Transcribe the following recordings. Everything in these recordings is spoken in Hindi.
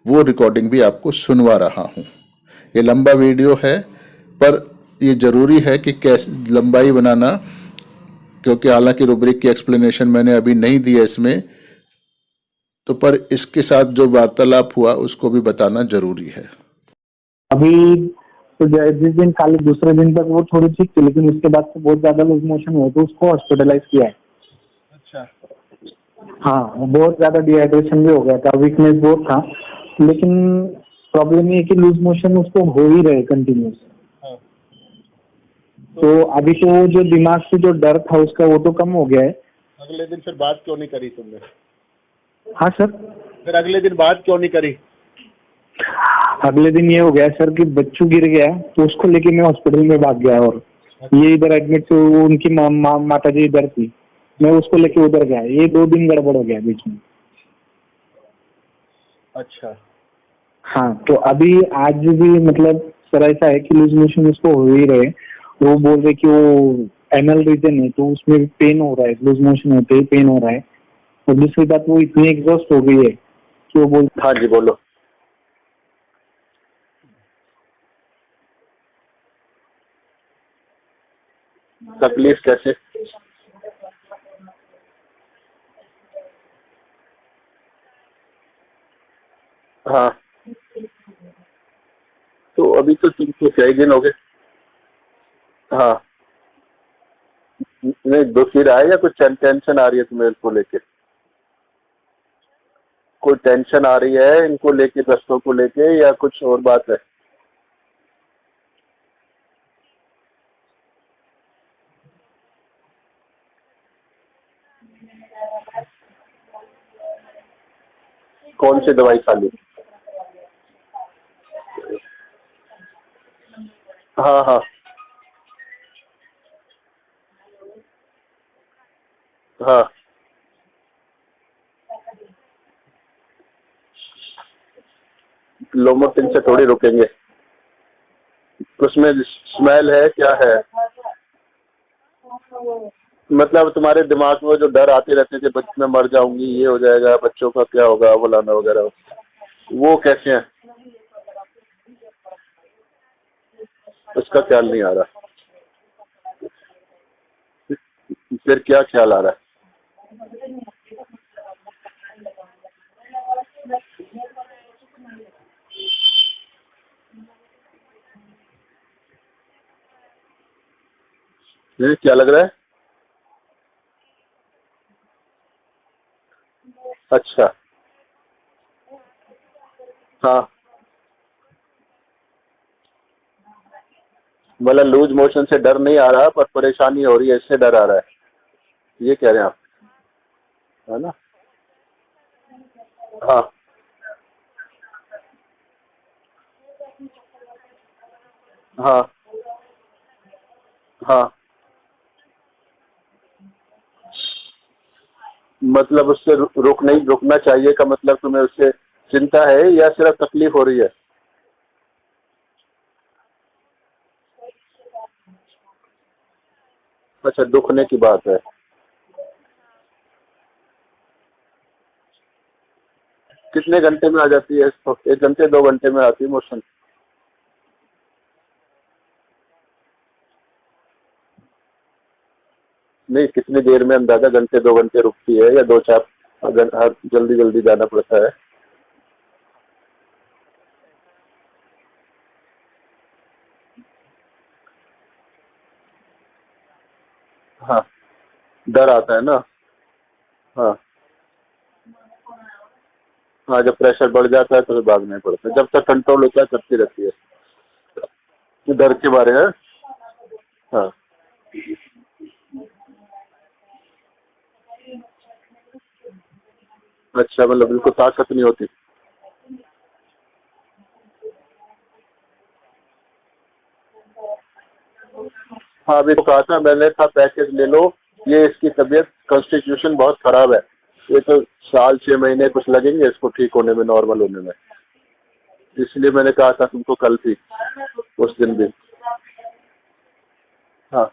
वो रिकॉर्डिंग भी आपको सुनवा रहा हूँ। ये लंबा वीडियो है, पर ये ज़रूरी है कि कैसे लंबाई बनाना, क्योंकि हालांकि रूब्रिक की एक्सप्लेनेशन मैंने अभी नहीं दी है इसमें, तो पर इसके साथ जो वार्तालाप हुआ उसको भी बताना जरूरी है। अभी तो जिस दिन खाली दूसरे दिन तक वो थोड़ी ठीक थी, लेकिन उसके बाद से बहुत ज्यादा लूज मोशन हुआ तो उसको हॉस्पिटलाइज किया है। अच्छा। हाँ, बहुत ज्यादा डिहाइड्रेशन भी हो गया था, वीकनेस बहुत था, लेकिन प्रॉब्लम ये है कि लूज मोशन उसको हो ही रहे कंटिन्यूस। हाँ। तो अभी तो जो दिमाग से जो डर था उसका वो तो कम हो गया है। अगले दिन फिर बात क्यों नहीं करी तुमने? हाँ सर। फिर अगले दिन बात क्यों नहीं करी? अगले दिन ये हो गया सर कि बच्चू गिर गया तो उसको लेके मैं हॉस्पिटल में भाग गया, और ये इधर एडमिट थे, वो उनकी माता जी इधर थी, मैं उसको लेके उधर गया। ये 2 दिन गड़बड़ हो गया बीच में। अच्छा। हाँ, तो अभी आज भी मतलब सर ऐसा है कि लूज मोशन उसको हो ही रहे। वो बोल रहे कि वो एनल रीजन है तो उसमें पेन हो रहा है, लूज मोशन होते ही पेन हो रहा है। और दूसरी बात, वो इतनी एग्जॉस्ट हो गई है कि वो बोल। हाँ जी बोलो। तकलीफ कैसे? हाँ, तो अभी तो तुमको क्या ही दिन हो गए? हाँ, नहीं दुख ही रहा है या कुछ टेंशन आ रही है तुम्हें इनको लेके? कोई टेंशन आ रही है इनको लेके, दस्तों को लेके, या कुछ और बात है? कौन सी दवाई खा ली? हाँ हाँ हाँ। लोमोटिन से थोड़ी रुकेंगे, उसमें स्मेल है क्या है? मतलब तुम्हारे दिमाग में जो डर आते रहते थे, बच्चे मैं मर जाऊंगी, ये हो जाएगा, बच्चों का क्या होगा, फलाना वगैरह, वो कैसे हैं? उसका ख्याल नहीं आ रहा? फिर क्या ख्याल आ रहा है? ये क्या लग रहा है? अच्छा। हाँ, मतलब लूज मोशन से डर नहीं आ रहा, पर परेशानी हो रही है, इससे डर आ रहा है, ये कह रहे हैं आप, है ना? हाँ हाँ हाँ। मतलब उससे रुकना चाहिए का मतलब तुम्हें उससे चिंता है या सिर्फ तकलीफ हो रही है? अच्छा, दुखने की बात है। कितने घंटे में आ जाती है इसको? 1 घंटे 2 घंटे में आती है मोशन? नहीं, कितनी देर में अंदाजा घंटे 2 घंटे रुकती है, या 2 4 अगर हर जल्दी जल्दी जाना पड़ता है? हाँ, डर आता है ना? हाँ हाँ, जब प्रेशर बढ़ जाता है तो फिर भागना ही पड़ता है, जब तक कंट्रोल होता है करती रहती है। ये डर के बारे में। हाँ। अच्छा, मतलब बिल्कुल ताकत नहीं होती? हाँ, अभी तो कहा था मैंने था पैकेज ले लो, ये इसकी तबीयत कॉन्स्टिट्यूशन बहुत खराब है, ये तो साल 6 महीने कुछ लगेंगे इसको ठीक होने में, नॉर्मल होने में, इसलिए मैंने कहा था तुमको कल भी, उस दिन भी। हाँ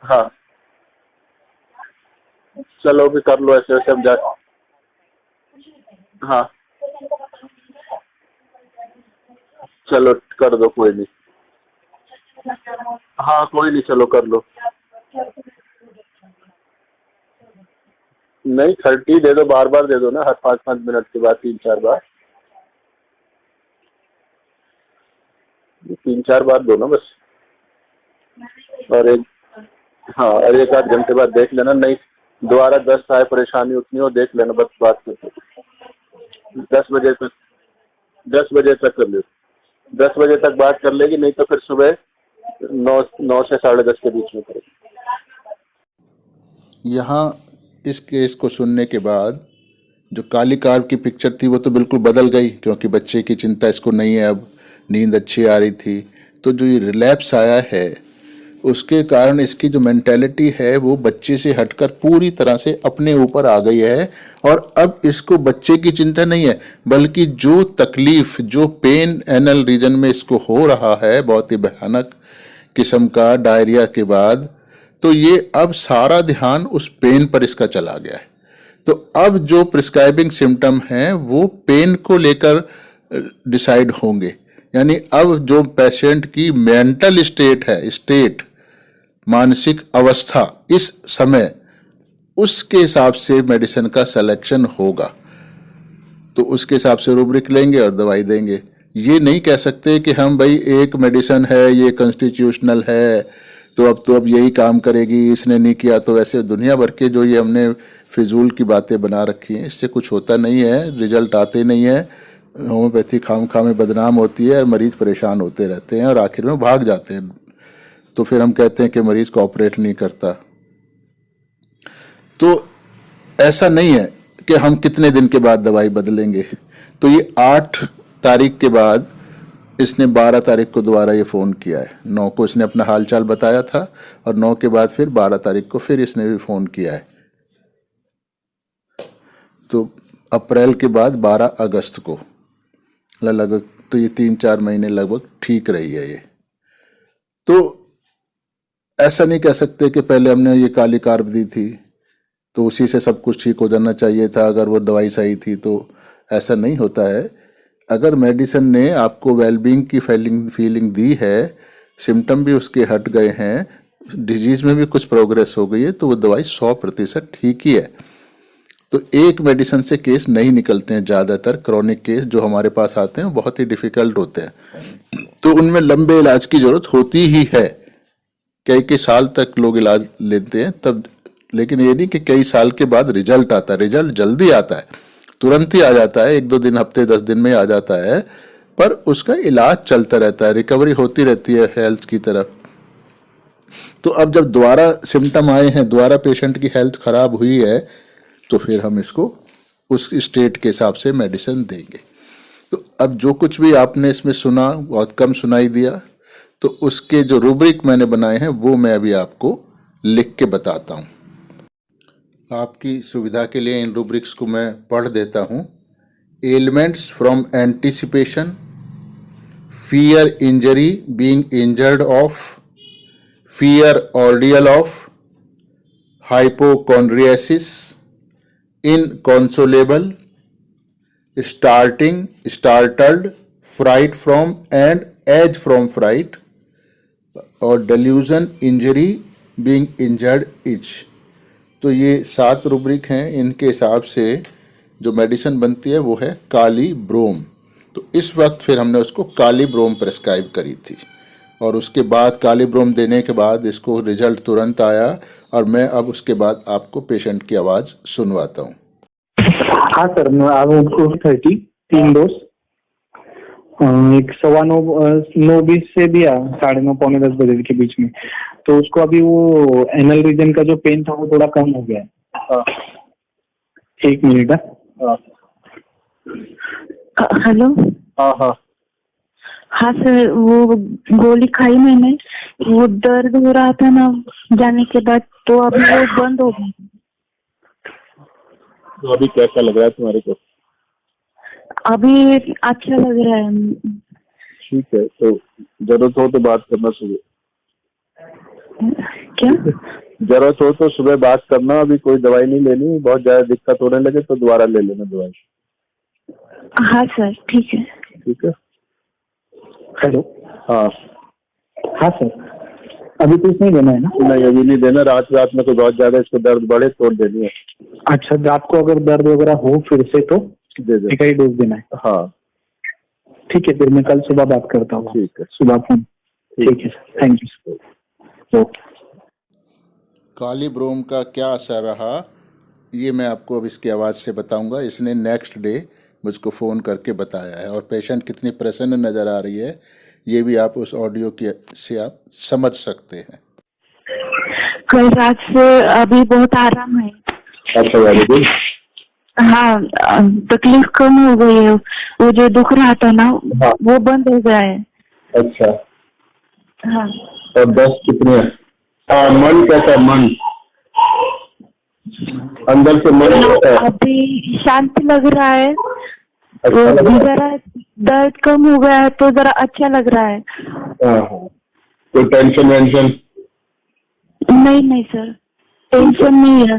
हाँ, चलो भी कर लो ऐसे वैसे हम जा। हाँ चलो कर दो, कोई नहीं। हाँ कोई नहीं, चलो कर लो। नहीं 30 दे दो, बार बार दे दो ना, हर 5-5 मिनट के बाद 3-4 बार, 3-4 बार दो ना बस। और एक, हाँ और 1-8 घंटे बाद देख लेना, नहीं दोबारा दस्त आए, परेशानी उतनी हो, देख लेना, बस बात करते 10 बजे तक, 10 बजे तक कर लो, 10 बजे तक बात कर लेगी, नहीं तो फिर सुबह 9 से 10:30 के बीच में करेगी। यहाँ इस केस को सुनने के बाद जो काली कार की पिक्चर थी वो तो बिल्कुल बदल गई, क्योंकि बच्चे की चिंता इसको नहीं है, अब नींद अच्छी आ रही थी। तो जो ये रिलैप्स आया है उसके कारण इसकी जो मेंटेलिटी है वो बच्चे से हटकर पूरी तरह से अपने ऊपर आ गई है, और अब इसको बच्चे की चिंता नहीं है, बल्कि जो तकलीफ, जो पेन एनल रीजन में इसको हो रहा है, बहुत ही भयानक किस्म का डायरिया के बाद, तो ये अब सारा ध्यान उस पेन पर इसका चला गया है। तो अब जो प्रिस्क्राइबिंग सिम्टम हैं वो पेन को लेकर डिसाइड होंगे, यानी अब जो पेशेंट की मेंटल स्टेट है, स्टेट मानसिक अवस्था इस समय, उसके हिसाब से मेडिसिन का सिलेक्शन होगा। तो उसके हिसाब से रूब्रिक लेंगे और दवाई देंगे। ये नहीं कह सकते कि हम भाई एक मेडिसिन है, ये कॉन्स्टिट्यूशनल है तो अब यही काम करेगी, इसने नहीं किया तो वैसे। दुनिया भर के जो ये हमने फिजूल की बातें बना रखी हैं, इससे कुछ होता नहीं है, रिजल्ट आते नहीं है, होम्योपैथी खामखा में बदनाम होती है, मरीज परेशान होते रहते हैं और आखिर में भाग जाते हैं। तो फिर हम कहते हैं कि मरीज कोऑपरेट नहीं करता। तो ऐसा नहीं है कि हम कितने दिन के बाद दवाई बदलेंगे। तो ये 8 तारीख के बाद इसने 12 तारीख को दोबारा ये फ़ोन किया है। 9 को इसने अपना हालचाल बताया था और 9 के बाद फिर 12 तारीख को फिर इसने भी फ़ोन किया है। तो अप्रैल के बाद 12 अगस्त को लगभग, तो ये 3-4 महीने लगभग ठीक रही है ये। तो ऐसा नहीं कह सकते कि पहले हमने ये काली कार्ब दी थी तो उसी से सब कुछ ठीक हो जाना चाहिए था, अगर वो दवाई सही थी तो। ऐसा नहीं होता है। अगर मेडिसिन ने आपको वेलबींग की फीलिंग दी है, सिम्टम भी उसके हट गए हैं, डिजीज़ में भी कुछ प्रोग्रेस हो गई है, तो वो दवाई 100% ठीक ही है। तो एक मेडिसिन से केस नहीं निकलते हैं। ज़्यादातर क्रॉनिक केस जो हमारे पास आते हैं बहुत ही डिफ़िकल्ट होते हैं, तो उनमें लंबे इलाज की ज़रूरत होती ही है। कई साल तक लोग इलाज लेते हैं तब, लेकिन ये नहीं कि कई साल के बाद रिजल्ट आता है। रिजल्ट जल्दी आता है, तुरंत ही आ जाता है, 1-2 दिन, हफ्ते 10 दिन में आ जाता है, पर उसका इलाज चलता रहता है, रिकवरी होती रहती है हेल्थ की तरफ। तो अब जब दोबारा सिम्टम आए हैं, दोबारा पेशेंट की हेल्थ खराब हुई है, तो फिर हम इसको उस स्टेट के हिसाब से मेडिसिन देंगे। तो अब जो कुछ भी आपने इसमें सुना, बहुत कम सुनाई दिया, तो उसके जो रूब्रिक मैंने बनाए हैं वो मैं अभी आपको लिख के बताता हूँ। आपकी सुविधा के लिए इन रूब्रिक्स को मैं पढ़ देता हूँ। Elements from anticipation, fear injury, being injured of, fear ordeal of, hypochondriasis, inconsolable, starting, startled, fright from and as from fright, और delusion, injury, being injured each. तो ये 7 रूब्रिक हैं। इनके हिसाब से जो मेडिसिन बनती है वो है काली ब्रोम। तो इस वक्त फिर हमने उसको काली ब्रोम प्रेस्क्राइब करी थी, और उसके बाद काली ब्रोम देने के बाद इसको रिजल्ट तुरंत आया, और मैं अब उसके बाद आपको पेशेंट की आवाज़ सुनवाता हूँ। हाँ सर, अब उनको 30 3 डोज, एक 9:20 से भी 9:30 पौने 10 बजे के बीच में। तो उसको अभी वो एनल रीजन का जो पेन था वो थोड़ा कम हो गया है। 1 मिनट। हेलो। हाँ हाँ हाँ सर, वो गोली खाई मैंने, वो दर्द हो रहा था ना जाने के बाद, तो अभी वो बंद हो गई। तो अभी कैसा लग रहा है तुम्हारे को? अभी अच्छा लग रहा है। ठीक है, तो जरूरत हो तो बात करना सुबह। क्या? जरूरत हो तो सुबह बात करना। अभी कोई दवाई नहीं लेनी, बहुत ज्यादा दिक्कत होने लगे तो दोबारा ले लेना दवाई। हाँ सर, ठीक है। ठीक है। हेलो। हाँ हाँ सर, अभी कुछ नहीं देना है ना? नहीं, अभी नहीं देना। रात में तो बहुत ज्यादा इसको दर्द बढ़े तो देनी है। अच्छा, रात को अगर दर्द वगैरह हो फिर से तो दे दे। एक ही डोज देना है? हाँ ठीक है, फिर मैं कल सुबह बात करता हूँ। ठीक है। सुबह फोन। ठीक है सर, थैंक यू। ओके। कालीब्रोम का क्या असर रहा ये मैं आपको अब इसकी आवाज़ से बताऊंगा। इसने नेक्स्ट डे मुझको फ़ोन करके बताया है, और पेशेंट कितनी प्रसन्न नज़र आ रही है ये भी आप उस ऑडियो की से आप समझ सकते हैं। कल रात से अभी बहुत आराम है। अच्छा, वेरी गुड। हाँ, तकलीफ कम हो गई है। वो जो दुख रहा था ना, हाँ। वो बंद हो गया है। अच्छा, हाँ। और दस कितने? हाँ, मन कैसा? मन अंदर से मन कैसा है? अभी शांत लग रहा है। अच्छा तो लग रहा है? जरा दर्द कम हो गया है तो जरा अच्छा लग रहा है। हाँ हाँ। कोई टेंशन वेंशन? नहीं नहीं सर, टेंशन नहीं है।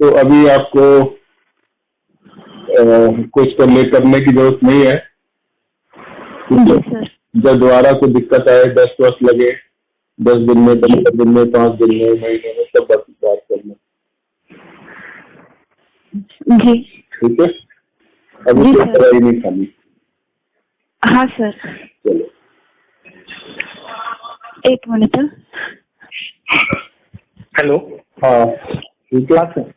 तो अभी आपको कुछ करने की जरूरत नहीं है। जी सर। जब दोबारा कोई दिक्कत आए, दस्त वस्त लगे, 10 दिन में, 15 दिन में, 5 दिन में, महीने में, सब बात करना। जी। ठीक है। अभी जी कोई सर। दवाई नहीं खानी। हाँ सर, चलो। एक मिनट। हेलो। हाँ ठीक है। हाँ सर।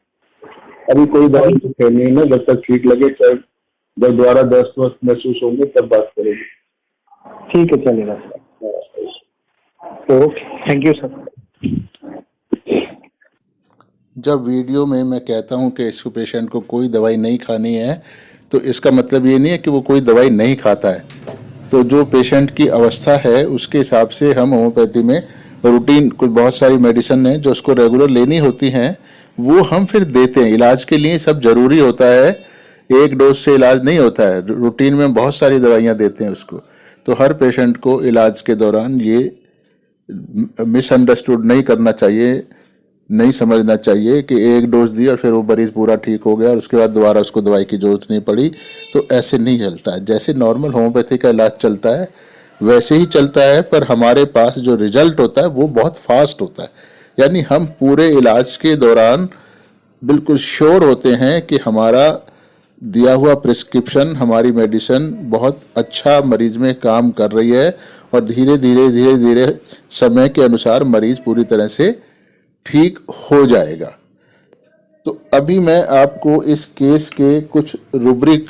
अभी कोई दवाई तो खेलनी है ना, जब तक ठीक लगे। चाहे जब दोबारा दस्त वस्त महसूस होंगे तब बात करेंगे। ठीक है, चलेगा sir. Okay, thank you sir. जब वीडियो में मैं कहता हूं कि इस पेशेंट को कोई दवाई नहीं खानी है, तो इसका मतलब ये नहीं है कि वो कोई दवाई नहीं खाता है। तो जो पेशेंट की अवस्था है उसके हिसाब से हम होम्योपैथी में रूटीन कुछ बहुत सारी मेडिसिन हैं जो उसको रेगुलर लेनी होती हैं, वो हम फिर देते हैं। इलाज के लिए सब जरूरी होता है, एक डोज से इलाज नहीं होता है। रूटीन में बहुत सारी दवाइयाँ देते हैं उसको। तो हर पेशेंट को इलाज के दौरान ये मिसअंडरस्टूड नहीं करना चाहिए, नहीं समझना चाहिए कि एक डोज दी और फिर वो मरीज पूरा ठीक हो गया और उसके बाद दोबारा उसको दवाई की जरूरत नहीं पड़ी। तो ऐसे नहीं चलता है। जैसे नॉर्मल होम्योपैथी का इलाज चलता है वैसे ही चलता है, पर हमारे पास जो रिजल्ट होता है वो बहुत फास्ट होता है। यानी हम पूरे इलाज के दौरान बिल्कुल श्योर होते हैं कि हमारा दिया हुआ प्रिस्क्रिप्शन, हमारी मेडिसिन बहुत अच्छा मरीज में काम कर रही है, और धीरे धीरे समय के अनुसार मरीज पूरी तरह से ठीक हो जाएगा। तो अभी मैं आपको इस केस के कुछ रूब्रिक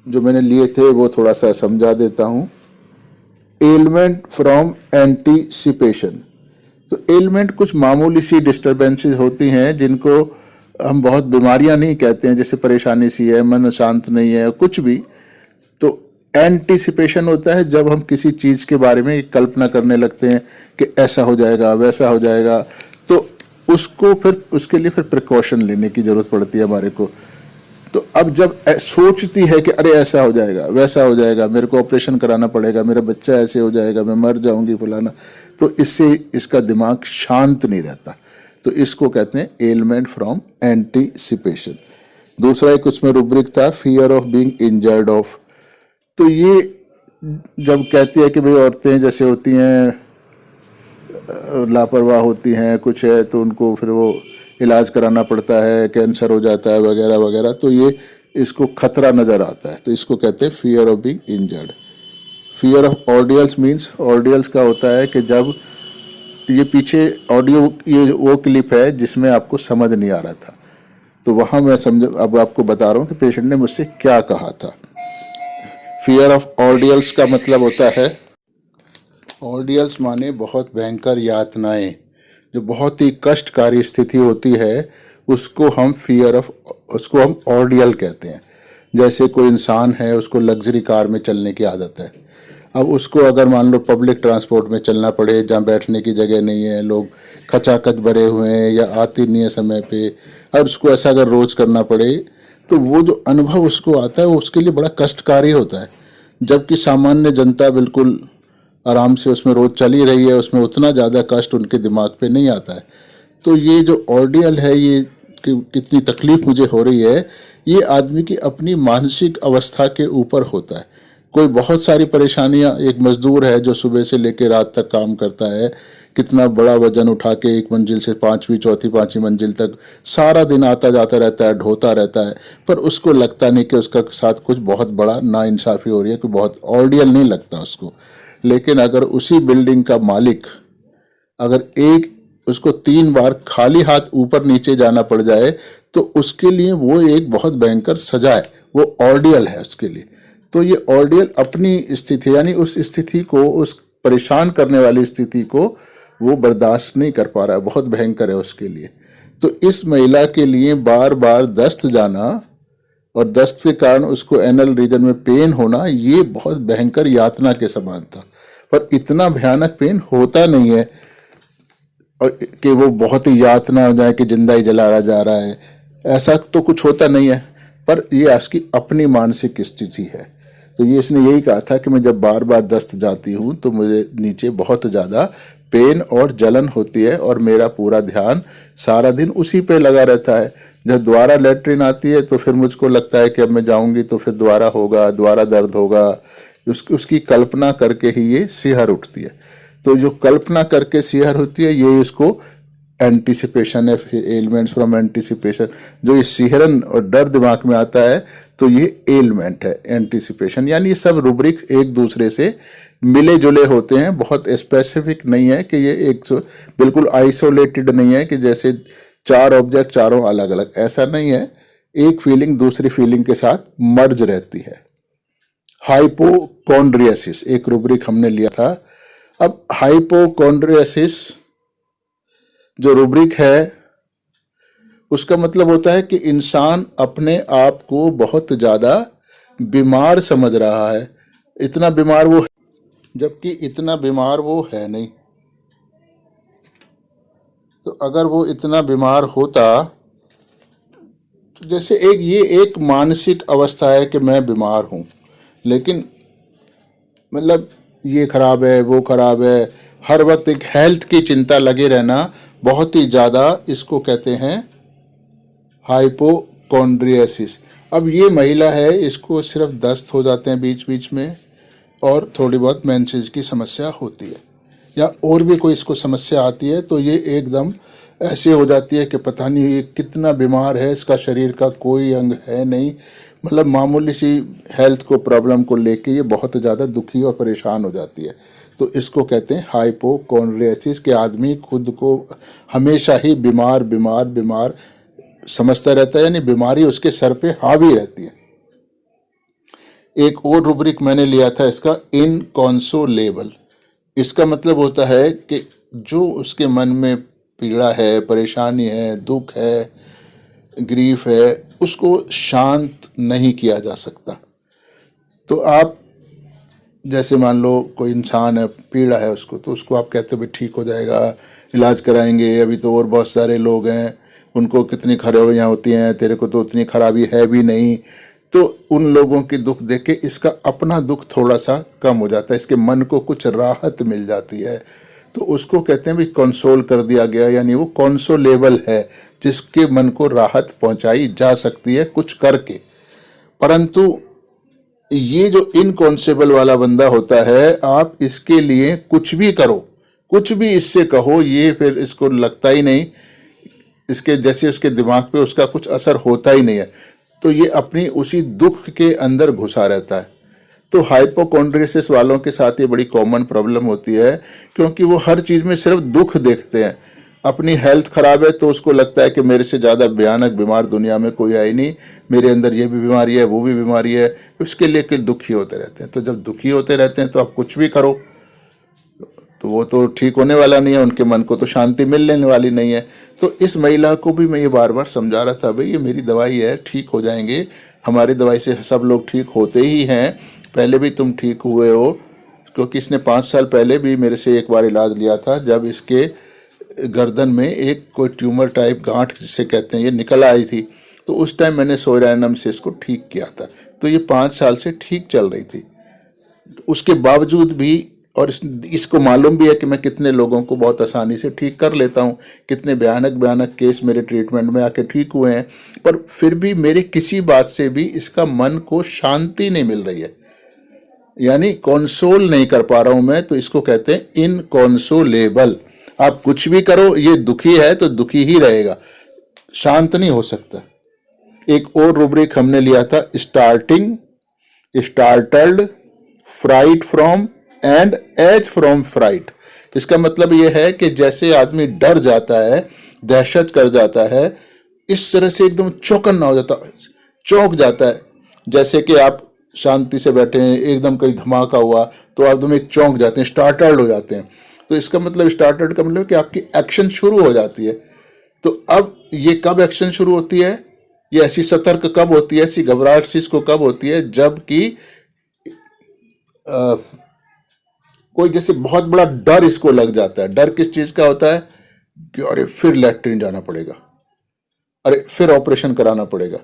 जो मैंने लिए थे वो थोड़ा सा समझा देता हूँ। Element from anticipation. तो एलिमेंट कुछ मामूली सी डिस्टर्बेंसेस होती हैं जिनको हम बहुत बीमारियां नहीं कहते हैं, जैसे परेशानी सी है, मन शांत नहीं है, कुछ भी। तो एंटीसिपेशन होता है जब हम किसी चीज़ के बारे में कल्पना करने लगते हैं कि ऐसा हो जाएगा, वैसा हो जाएगा, तो उसको फिर उसके लिए फिर प्रिकॉशन लेने की ज़रूरत पड़ती है हमारे को। तो अब जब सोचती है कि अरे ऐसा हो जाएगा, वैसा हो जाएगा, मेरे को ऑपरेशन कराना पड़ेगा, मेरा बच्चा ऐसे हो जाएगा, मैं मर जाऊंगी फलाना, तो इससे इसका दिमाग शांत नहीं रहता। तो इसको कहते हैं एलिमेंट फ्रॉम एंटीसिपेशन। दूसरा एक उसमें रूब्रिक था, fear of being injured of. तो ये जब कहती है कि भाई औरतें जैसे होती हैं लापरवाह होती हैं, कुछ है तो उनको फिर वो इलाज कराना पड़ता है, कैंसर हो जाता है वगैरह वगैरह, तो ये इसको खतरा नज़र आता है। तो इसको कहते हैं fear of being injured. Fear of ordeals means, ordeals का होता है कि जब ये पीछे ऑडियो, ये वो क्लिप है जिसमें आपको समझ नहीं आ रहा था, तो वहाँ मैं अब आपको बता रहा हूँ कि पेशेंट ने मुझसे क्या कहा था। फियर ऑफ ऑर्डियल्स का मतलब होता है, ऑर्डियल्स माने बहुत भयंकर यातनाएं, जो बहुत ही कष्टकारी स्थिति होती है उसको हम उसको हम ऑर्डियल कहते हैं। जैसे कोई इंसान है, उसको लग्जरी कार में चलने की आदत है, अब उसको अगर मान लो पब्लिक ट्रांसपोर्ट में चलना पड़े जहाँ बैठने की जगह नहीं है, लोग खचाखच भरे हुए हैं या आती नहीं है समय पे, और उसको ऐसा अगर रोज़ करना पड़े तो वो जो अनुभव उसको आता है वो उसके लिए बड़ा कष्टकारी होता है। जबकि सामान्य जनता बिल्कुल आराम से उसमें रोज़ चली रही है, उसमें उतना ज़्यादा कष्ट उनके दिमाग पे नहीं आता है। तो ये जो ऑर्डियल है, ये कितनी तकलीफ़ मुझे हो रही है, ये आदमी की अपनी मानसिक अवस्था के ऊपर होता है। कोई बहुत सारी परेशानियां, एक मजदूर है जो सुबह से लेकर रात तक काम करता है, कितना बड़ा वजन उठा के एक मंजिल से पांचवी चौथी पांचवी मंजिल तक सारा दिन आता जाता रहता है, ढोता रहता है, पर उसको लगता नहीं कि उसका साथ कुछ बहुत बड़ा नाइंसाफ़ी हो रही है, कोई बहुत ऑर्डियल नहीं लगता उसको। लेकिन अगर उसी बिल्डिंग का मालिक अगर एक उसको 3 बार खाली हाथ ऊपर नीचे जाना पड़ जाए तो उसके लिए वो एक बहुत भयंकर सजा है, वो ऑर्डियल है उसके लिए। तो ये ऑर्डियल अपनी स्थिति यानी उस स्थिति को, उस परेशान करने वाली स्थिति को वो बर्दाश्त नहीं कर पा रहा है, बहुत भयंकर है उसके लिए। तो इस महिला के लिए बार बार दस्त जाना और दस्त के कारण उसको एनल रीजन में पेन होना, ये बहुत भयंकर यातना के समान था। पर इतना भयानक पेन होता नहीं है और कि वो बहुत ही यातना हो जाए कि जिंदा ही जला जा रहा है, ऐसा तो कुछ होता नहीं है। पर ये उसकी अपनी मानसिक स्थिति है। तो ये इसने यही कहा था कि मैं जब बार बार दस्त जाती हूँ तो मुझे नीचे बहुत ज़्यादा पेन और जलन होती है और मेरा पूरा ध्यान सारा दिन उसी पे लगा रहता है। जब दोबारा लेटरिन आती है तो फिर मुझको लगता है कि अब मैं जाऊंगी तो फिर दोबारा होगा, दोबारा दर्द होगा। उसकी कल्पना करके ही ये सिहर उठती है। तो जो कल्पना करके सिहर होती है ये इसको एंटिसिपेशन है, एलिमेंट्स फ्रॉम एंटिसिपेशन। जो ये सिहरन और डर दिमाग में आता है तो ये एलिमेंट है एंटिसिपेशन। यानी ये सब रूब्रिक एक दूसरे से मिले जुले होते हैं, बहुत स्पेसिफिक नहीं है कि ये एक बिल्कुल आइसोलेटेड नहीं है कि जैसे 4 ऑब्जेक्ट चारों अलग अलग, ऐसा नहीं है। एक फीलिंग दूसरी फीलिंग के साथ मर्ज रहती है। हाइपोकॉन्ड्रियासिस एक रूब्रिक हमने लिया था। अब हाइपोकॉन्ड्रियासिस जो रूब्रिक है उसका मतलब होता है कि इंसान अपने आप को बहुत ज़्यादा बीमार समझ रहा है। इतना बीमार वो है, जबकि इतना बीमार वो है नहीं। तो अगर वो इतना बीमार होता तो जैसे ये एक मानसिक अवस्था है कि मैं बीमार हूँ, लेकिन मतलब ये खराब है, वो खराब है, हर वक्त एक हेल्थ की चिंता लगे रहना बहुत ही ज़्यादा, इसको कहते हैं हाइपोकॉन्ड्रियासिस। अब ये महिला है, इसको सिर्फ दस्त हो जाते हैं बीच बीच में और थोड़ी बहुत मेंसेस की समस्या होती है या और भी कोई इसको समस्या आती है तो ये एकदम ऐसे हो जाती है कि पता नहीं ये कितना बीमार है, इसका शरीर का कोई अंग है नहीं। मतलब मामूली सी हेल्थ को प्रॉब्लम को लेके ये बहुत ज़्यादा दुखी और परेशान हो जाती है। तो इसको कहते हैं हाइपोकॉन्ड्रियासिस के आदमी खुद को हमेशा ही बीमार बीमार बीमार समझता रहता है, यानी बीमारी उसके सर पे हावी रहती है। एक और रूब्रिक मैंने लिया था इसका, इनकॉन्सोलेबल। इसका मतलब होता है कि जो उसके मन में पीड़ा है, परेशानी है, दुख है, ग्रीफ है, उसको शांत नहीं किया जा सकता। तो आप जैसे मान लो कोई इंसान है, पीड़ा है उसको, तो उसको आप कहते हो भाई ठीक हो जाएगा, इलाज कराएंगे, अभी तो और बहुत सारे लोग हैं उनको कितनी खराबियाँ होती हैं, तेरे को तो उतनी खराबी है भी नहीं। तो उन लोगों की दुख देख के इसका अपना दुख थोड़ा सा कम हो जाता है, इसके मन को कुछ राहत मिल जाती है। तो उसको कहते हैं भी कंसोल कर दिया गया, यानी वो कंसोलेबल है, जिसके मन को राहत पहुंचाई जा सकती है कुछ करके। परंतु ये जो इनकॉन्सेबल वाला बंदा होता है, आप इसके लिए कुछ भी करो, कुछ भी इससे कहो, ये फिर इसको लगता ही नहीं, इसके जैसे उसके दिमाग पे उसका कुछ असर होता ही नहीं है। तो ये अपनी उसी दुख के अंदर घुसा रहता है। तो हाइपोकॉन्ड्रियासिस वालों के साथ ये बड़ी कॉमन प्रॉब्लम होती है, क्योंकि वो हर चीज़ में सिर्फ दुख देखते हैं। अपनी हेल्थ खराब है तो उसको लगता है कि मेरे से ज़्यादा भयानक बीमार दुनिया में कोई है ही नहीं, मेरे अंदर ये भी बीमारी है, वो भी बीमारी है, उसके लिए कि दुखी होते रहते हैं। तो जब दुखी होते रहते हैं तो आप कुछ भी करो तो वो तो ठीक होने वाला नहीं है, उनके मन को तो शांति मिलने वाली नहीं है। तो इस महिला को भी मैं ये बार बार समझा रहा था, भाई ये मेरी दवाई है, ठीक हो जाएंगे, हमारी दवाई से सब लोग ठीक होते ही हैं, पहले भी तुम ठीक हुए हो। क्योंकि इसने 5 साल पहले भी मेरे से एक बार इलाज लिया था, जब इसके गर्दन में एक कोई ट्यूमर टाइप गांठ जिसे कहते हैं ये निकल आई थी, तो उस टाइम मैंने सोयरानम से इसको ठीक किया था। तो ये 5 साल से ठीक चल रही थी। उसके बावजूद भी और इसको मालूम भी है कि मैं कितने लोगों को बहुत आसानी से ठीक कर लेता हूँ, कितने भयानक भयानक केस मेरे ट्रीटमेंट में आके ठीक हुए हैं, पर फिर भी मेरे किसी बात से भी इसका मन को शांति नहीं मिल रही है, यानी कंसोल नहीं कर पा रहा हूं मैं, तो इसको कहते हैं इनकंसोलेबल। आप कुछ भी करो, ये दुखी है तो दुखी ही रहेगा, शांत नहीं हो सकता। एक और रूब्रिक हमने लिया था, starting, startled, fright from and as from fright. इसका मतलब यह है कि जैसे आदमी डर जाता है, दहशत कर जाता है, इस तरह से एकदम चौकन्ना हो जाता है, चौंक जाता है। जैसे कि आप शांति से बैठे हैं, एकदम कहीं धमाका हुआ तो आप एकदम एक चौंक जाते हैं, स्टार्टल्ड हो जाते हैं। तो इसका मतलब स्टार्टल्ड का मतलब कि आपकी एक्शन शुरू हो जाती है। तो अब ये कब एक्शन शुरू होती है, ये ऐसी सतर्क कब होती है, ऐसी घबराहट सी इसको कब होती है, जबकि कोई जैसे बहुत बड़ा डर इसको लग जाता है। डर किस चीज का होता है कि अरे फिर लैट्रिन जाना पड़ेगा, अरे फिर ऑपरेशन कराना पड़ेगा,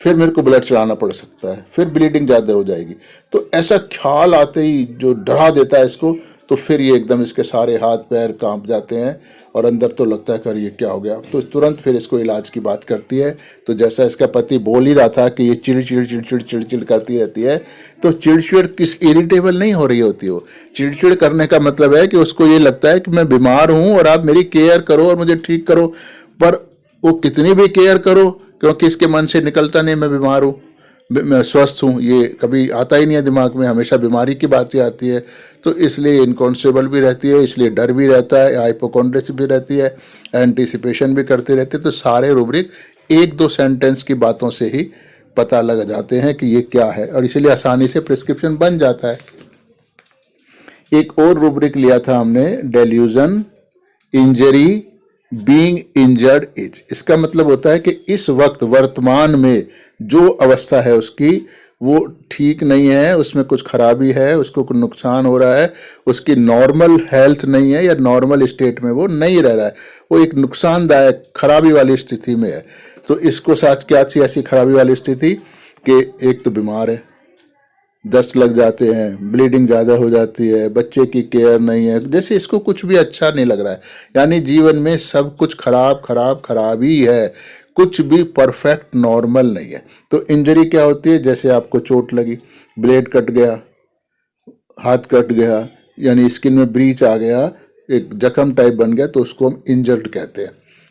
फिर मेरे को ब्लड चढ़ाना पड़ सकता है, फिर ब्लीडिंग ज़्यादा हो जाएगी। तो ऐसा ख्याल आते ही जो डरा देता है इसको, तो फिर ये एकदम इसके सारे हाथ पैर कांप जाते हैं और अंदर तो लगता है कि अरे ये क्या हो गया। तो तुरंत फिर इसको इलाज की बात करती है। तो जैसा इसका पति बोल ही रहा था कि ये चिड़चिड़ चिड़चिड़ चिड़चिड़ करती रहती है, तो चिड़चिड़ किस इरिटेबल नहीं हो रही होती। वो चिड़चिड़ करने का मतलब है कि उसको ये लगता है कि मैं बीमार हूँ और आप मेरी केयर करो और मुझे ठीक करो। पर वो कितनी भी केयर करो, क्योंकि इसके मन से निकलता नहीं मैं बीमार हूँ, मैं स्वस्थ हूँ, ये कभी आता ही नहीं है दिमाग में, हमेशा बीमारी की बात ही आती है। तो इसलिए इनकॉन्सेबल भी रहती है, इसलिए डर भी रहता है, हाइपोकॉन्ड्रिया भी रहती है, एंटीसिपेशन भी करती रहती है। तो सारे रूब्रिक एक दो सेंटेंस की बातों से ही पता लग जाते हैं कि ये क्या है, और इसलिए आसानी से प्रिस्क्रिप्शन बन जाता है। एक और रूब्रिक लिया था हमने, delusion, injury, being injured is. इसका मतलब होता है कि इस वक्त वर्तमान में जो अवस्था है उसकी, वो ठीक नहीं है, उसमें कुछ खराबी है, उसको कुछ नुकसान हो रहा है, उसकी नॉर्मल हेल्थ नहीं है या नॉर्मल स्टेट में वो नहीं रह रहा है, वो एक नुकसानदायक खराबी वाली स्थिति में है। तो इसको साथ क्या थी ऐसी खराबी वाली स्थिति कि एक तो बीमार है, दस्त लग जाते हैं, ब्लीडिंग ज़्यादा हो जाती है, बच्चे की केयर नहीं है, जैसे इसको कुछ भी अच्छा नहीं लग रहा है, यानी जीवन में सब कुछ खराब खराब खराब ही है, कुछ भी परफेक्ट नॉर्मल नहीं है। तो इंजरी क्या होती है, जैसे आपको चोट लगी, ब्लेड कट गया, हाथ कट गया, यानी स्किन में ब्रीच आ गया, एक जख्म टाइप बन गया, तो उसको हम इंजर्ड कहते हैं।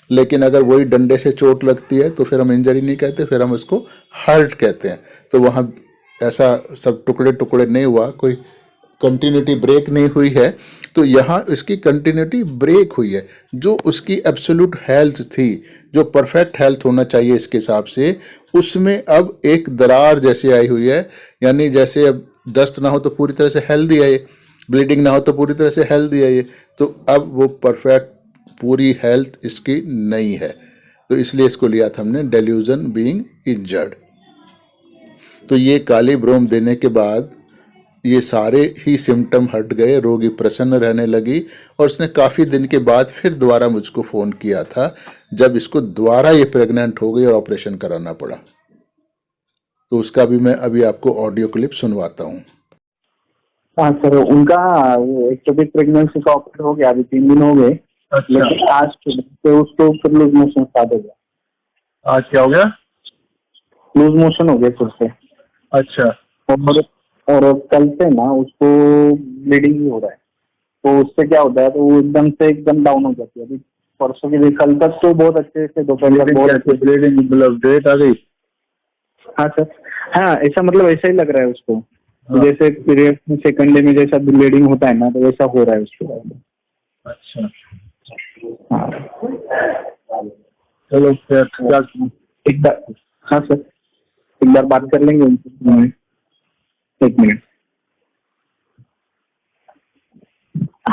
लेकिन अगर वही डंडे से चोट लगती है तो फिर हम इंजरी नहीं कहते, फिर हम उसको हर्ट कहते हैं। तो वहाँ ऐसा सब टुकड़े टुकड़े नहीं हुआ, कोई कंटिन्यूटी ब्रेक नहीं हुई है। तो यहाँ इसकी कंटिन्यूटी ब्रेक हुई है। जो उसकी एब्सोल्यूट हेल्थ थी, जो परफेक्ट हेल्थ होना चाहिए इसके हिसाब से, उसमें अब एक दरार जैसी आई हुई है। यानी जैसे अब दस्त ना हो तो पूरी तरह से हेल्दी है ये, ब्लीडिंग ना हो तो पूरी तरह से हेल्दी है ये, तो अब वो परफेक्ट पूरी हेल्थ इसकी नहीं है। तो इसलिए इसको लिया था हमने डेल्यूजन बीइंग इंजर्ड। तो ये काली ब्रोम देने के बाद ये सारे ही सिम्टम हट गए, रोगी प्रसन्न रहने लगी, और उसने काफ़ी दिन के बाद फिर दोबारा मुझको फ़ोन किया था, जब इसको दोबारा ये प्रेग्नेंट हो गई और ऑपरेशन कराना पड़ा। तो उसका भी मैं अभी आपको ऑडियो क्लिप सुनवाता हूँ। हाँ सर, उनका एक्टोपिक प्रेगनेंसी का ऑपरेट हो गया, अभी 3 दिन हो गए। अच्छा। लेकिन आज तो उसको फिर लूज मोशन स्टार्ट हो गया। आज क्या हो गया? लूज मोशन हो गया फिर से। अच्छा। और कल से ना उसको ब्लीडिंग भी हो रहा है, तो उससे क्या होता है, तो वो एकदम डाउन हो जाती है। अभी परसों के दिन, कल तक तो बहुत अच्छे से दोपहर बहुत अच्छे ब्लीडिंग मतलब डेट आ गई? हाँ सर, हाँ ऐसा मतलब ऐसा ही लग रहा है उसको। हाँ। जैसे पीरियड में सेकंड डे में जैसा ब्लीडिंग होता है ना, तो वैसा हो रहा है उसको। अच्छा। हाँ चलो फिर क्या? एक बार, हाँ सर, एक बार बात कर लेंगे उनसे। 1 मिनट।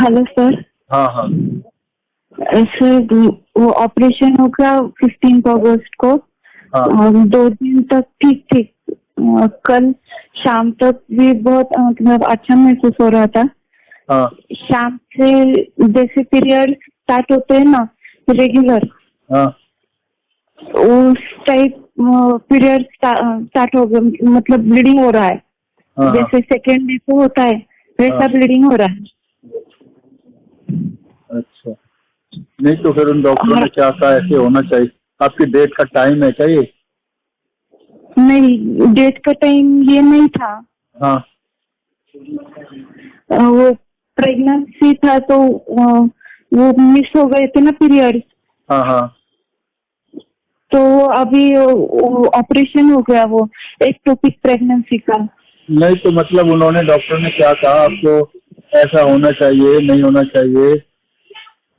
Hello sir. हाँ हाँ। सर वो ऑपरेशन होगा 15 अगस्त को। हाँ। 2 दिन तक ठीक ठीक, कल शाम तक भी बहुत मतलब अच्छा महसूस हो रहा था। हाँ। शाम से जैसे पीरियड स्टार्ट होते हैं ना रेगुलर, हाँ। उस टाइप पीरियड स्टार्ट हो गया, मतलब ब्लीडिंग हो रहा है। हाँ। जैसे सेकेंड डे को होता है वैसा हाँ। ब्लीडिंग हो रहा है। अच्छा, नहीं तो फिर उन डॉक्टरों ने क्या कहा ऐसे होना चाहिए? आपकी डेट का टाइम है क्या ये? नहीं, डेट का टाइम ये नहीं था। हाँ वो प्रेगनेंसी था तो वो मिस हो गए थे ना पीरियड, हाँ हाँ। तो अभी ऑपरेशन हो गया वो एक्टोपिक प्रेगनेंसी का। नहीं तो मतलब उन्होंने, डॉक्टर ने क्या कहा आपको? ऐसा होना चाहिए, नहीं होना चाहिए?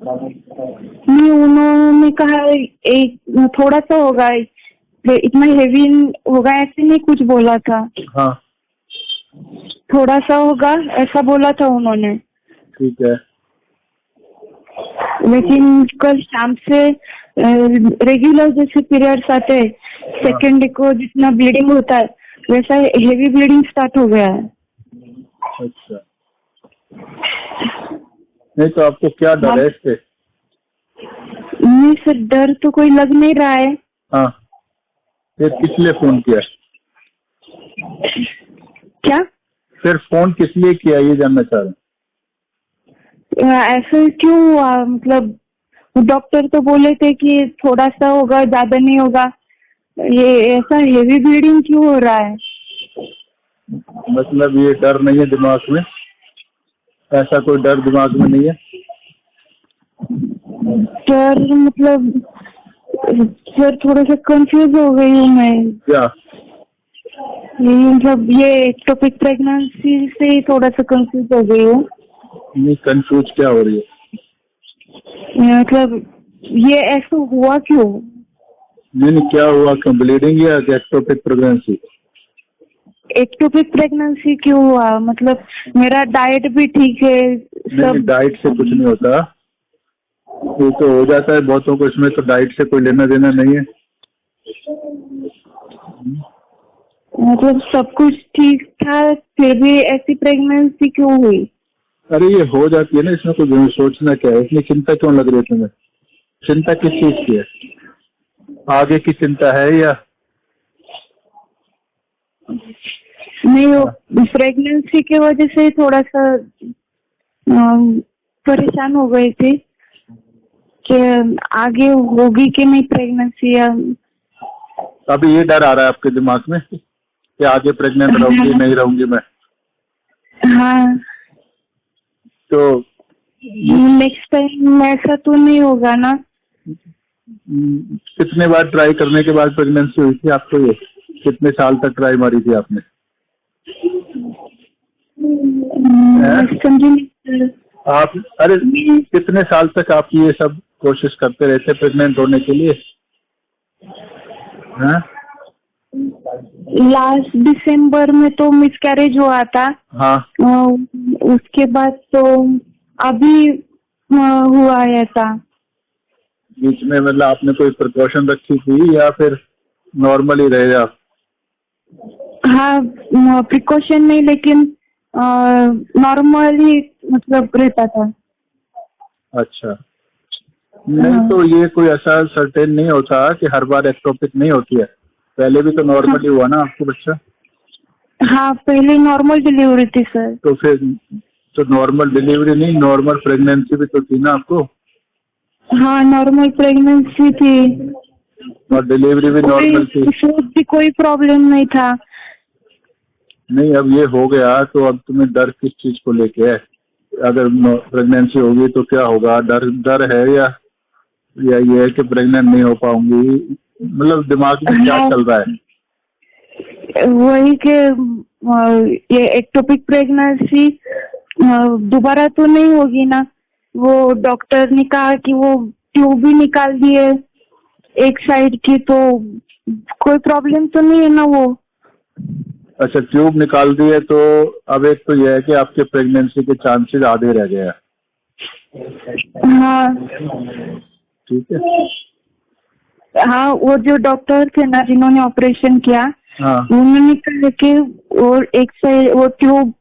नहीं, उन्होंने कहा एक थोड़ा सा होगा, इतना हेवी होगा ऐसे नहीं कुछ बोला था। हाँ थोड़ा सा होगा ऐसा बोला था उन्होंने। ठीक है। लेकिन कल शाम से रेगुलर जैसे पीरियड्स आते हैं, सेकेंड डे को जितना ब्लीडिंग होता है वैसा हेवी ब्लीडिंग स्टार्ट हो गया है। अच्छा, नहीं तो आपको क्या डर है इससे? नहीं सर, डर तो कोई लग नहीं रहा है। हाँ, फिर किस लिए फोन किया? क्या फिर फोन किस लिए किया ये जानना चाह रहा हूँ। ऐसा क्यों हुआ? मतलब डॉक्टर तो बोले थे कि थोड़ा सा होगा, ज्यादा नहीं होगा, ये ऐसा हेवी ब्लीडिंग क्यों हो रहा है? मतलब ये डर नहीं है दिमाग में? ऐसा कोई डर दिमाग में नहीं है? सर मतलब सर थोड़ा सा कंफ्यूज हो गई हूँ मैं। क्या? ये मतलब ये एक्टोपिक प्रेगनेंसी से ही थोड़ा सा कंफ्यूज हो गई हूँ। नहीं, कंफ्यूज क्या हो रही है? मतलब ये ऐसा हुआ क्यों? नहीं, क्या हुआ? क्यों ब्लीडिंग या एक्टोपिक प्रेगनेंसी? एक्टोपिक प्रेगनेंसी क्यों हुआ? मतलब मेरा डाइट भी ठीक है नहीं, सब। डाइट से कुछ नहीं होता, ये तो हो जाता है बहुतों को, इसमें तो डाइट से कोई लेना देना नहीं है। मतलब सब कुछ ठीक था फिर भी ऐसी प्रेगनेंसी क्यों हुई? अरे ये हो जाती है ना, इसमें कोई सोचना क्या है? इतनी चिंता क्यों लग रही है तुम्हें? चिंता किस चीज की है? आगे की चिंता है या? नहीं, वो प्रेगनेंसी की वजह से थोड़ा सा परेशान हो गए थे कि आगे होगी कि नहीं प्रेगनेंसी। अभी ये डर आ रहा है आपके दिमाग में कि आगे प्रेग्नेंट रहूंगी नहीं रहूंगी मैं? हाँ, तो नेक्स्ट टाइम ऐसा तो नहीं होगा ना? कितने बार ट्राई करने के बाद प्रेगनेंसी हुई थी आपको? ये कितने साल तक ट्राई मारी थी आपने? समझी नहीं सर। आप, अरे कितने साल तक आप ये सब कोशिश करते रहते प्रेग्नेंट होने के लिए? हाँ? लास्ट दिसंबर में तो मिसकैरेज हुआ था। हाँ, उसके बाद तो अभी हुआ है ऐसा। बीच में मतलब आपने कोई प्रिकॉशन रखी थी या फिर नॉर्मल ही रहे आप? हाँ, प्रिकॉशन नहीं लेकिन नॉर्मल ही मतलब रहता था। अच्छा, नहीं तो ये कोई ऐसा सर्टेन नहीं होता कि हर बार एक्टोपिक नहीं होती है। पहले भी तो नॉर्मली हुआ ना आपको बच्चा? हाँ, पहले नॉर्मल डिलीवरी थी सर। तो फिर तो नॉर्मल डिलीवरी नहीं, नॉर्मल प्रेगनेंसी भी तो थी ना आपको? हाँ, नॉर्मल प्रेगनेंसी थी और डिलीवरी भी नॉर्मल थी? उसमें भी कोई प्रॉब्लम नहीं था। नहीं, अब ये हो गया तो अब तुम्हें डर किस चीज को लेके है? अगर प्रेगनेंसी होगी तो क्या होगा? डर है या ये है कि प्रेग्नेंट नहीं हो पाऊंगी? मतलब दिमाग में क्या चल रहा है? वही के ये एक्टोपिक प्रेगनेंसी दोबारा तो नहीं होगी ना? वो डॉक्टर ने कहा कि वो ट्यूब भी निकाल दिए एक साइड की, तो कोई प्रॉब्लम तो नहीं है ना वो? अच्छा, ट्यूब निकाल दिए तो अब एक तो यह है कि आपके प्रेगनेंसी के चांसेस आधे रह गए हैं। हाँ ठीक है। हाँ, वो जो डॉक्टर थे ना जिन्होंने ऑपरेशन किया, हाँ, उन्होंने कहा कि और एक साइड वो ट्यूब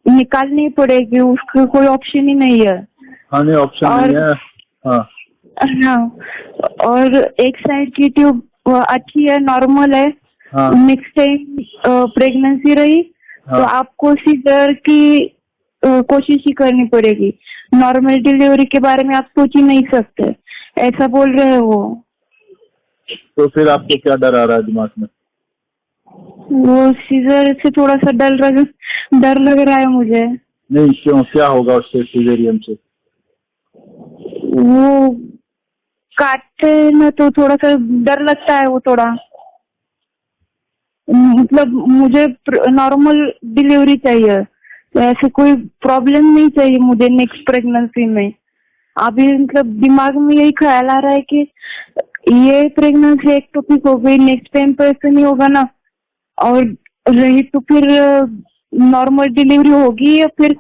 निकालनी पड़ेगी, उसका कोई ऑप्शन ही नहीं है। हाँ, नहीं ऑप्शन नहीं है। हाँ हाँ, और एक साइड की ट्यूब अच्छी है, नॉर्मल है। हाँ नेक्स्ट टाइम प्रेगनेंसी रही तो आपको सीजर की कोशिश ही करनी पड़ेगी। नॉर्मल डिलीवरी के बारे में आप सोच ही नहीं सकते, ऐसा बोल रहे हैं वो। तो फिर आपको क्या डर आ रहा है दिमाग में? वो सीजर से थोड़ा सा डर लग रहा है मुझे। नहीं, क्यों, क्या होगा उससे, सीजेरियन से? वो काटते हैं ना तो थोड़ा सा डर लगता है, वो थोड़ा मतलब मुझे नॉर्मल डिलीवरी चाहिए, तो ऐसे कोई प्रॉब्लम नहीं चाहिए मुझे नेक्स्ट प्रेगनेंसी में। अभी मतलब दिमाग में यही ख्याल आ रहा है कि ये प्रेगनेंसी एक्टोपिक हो गई, नेक्स्ट टाइम तो ऐसे नहीं होगा ना, और रही तो फिर नॉर्मल डिलीवरी होगी या फिर